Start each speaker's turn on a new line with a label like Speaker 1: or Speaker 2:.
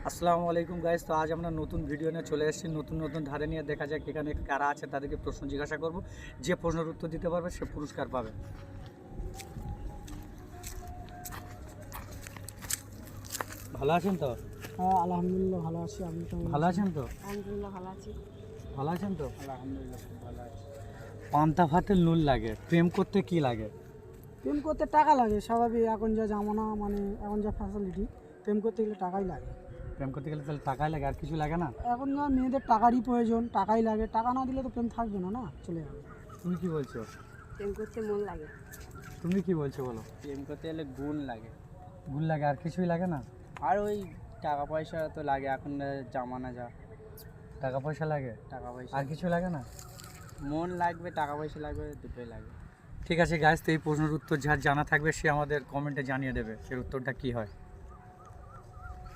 Speaker 1: আসসালামু আলাইকুম গাইস। তো আজ আমরা নতুন ভিডিও নিয়ে চলে এসেছি। নতুন ধারে নিয়ে দেখা যাক এখানে কারা আছে, তাদেরকে প্রশ্ন জিজ্ঞাসা করব। যে প্রশ্নের উত্তর দিতে পারবে সে পুরস্কার পাবে। ভালো আছেন তো?
Speaker 2: হ্যাঁ, আলহামদুলিল্লাহ ভালো আছি। আপনি কেমন
Speaker 1: ভালো আছেন তো?
Speaker 2: আলহামদুলিল্লাহ ভালো আছি।
Speaker 1: ভালো আছেন তো?
Speaker 2: আলহামদুলিল্লাহ খুব ভালো আছি।
Speaker 1: পান্তা ভাতে নুন লাগে, প্রেম করতে কি লাগে?
Speaker 2: প্রেম করতে টাকা লাগে, স্বাভাবিক। এখন যা জামানা, মানে এখন যা ফ্যাসিলিটি, প্রেম করতে গেলে টাকাই লাগে।
Speaker 1: প্রেম করতে গেলে তাহলে টাকাই লাগে, আর কিছু লাগে না?
Speaker 2: এখন যা মেয়েদের টাকারই প্রয়োজন, টাকাই লাগে। টাকা না দিলে তো প্রেম থাকবে না, না চলে যাবে।
Speaker 1: তুমি কি বলছো?
Speaker 2: প্রেম করতে মন লাগে।
Speaker 1: তুমি কি বলছো বলো?
Speaker 2: প্রেম করতে গেলে গুণ লাগে।
Speaker 1: গুণ লাগে, আর কিছুই লাগে না?
Speaker 2: আর ওই টাকা পয়সা তো লাগে, এখন জামানা যা।
Speaker 1: টাকা পয়সা লাগে,
Speaker 2: টাকা পয়সা
Speaker 1: আর কিছু লাগে না?
Speaker 2: মন লাগবে, টাকা পয়সা লাগবে, দুটোই লাগবে।
Speaker 1: ঠিক আছে গাইস, তো এই প্রশ্নের উত্তর যার জানা থাকবে সে আমাদের কমেন্টে জানিয়ে দেবে এর উত্তরটা কি হয়।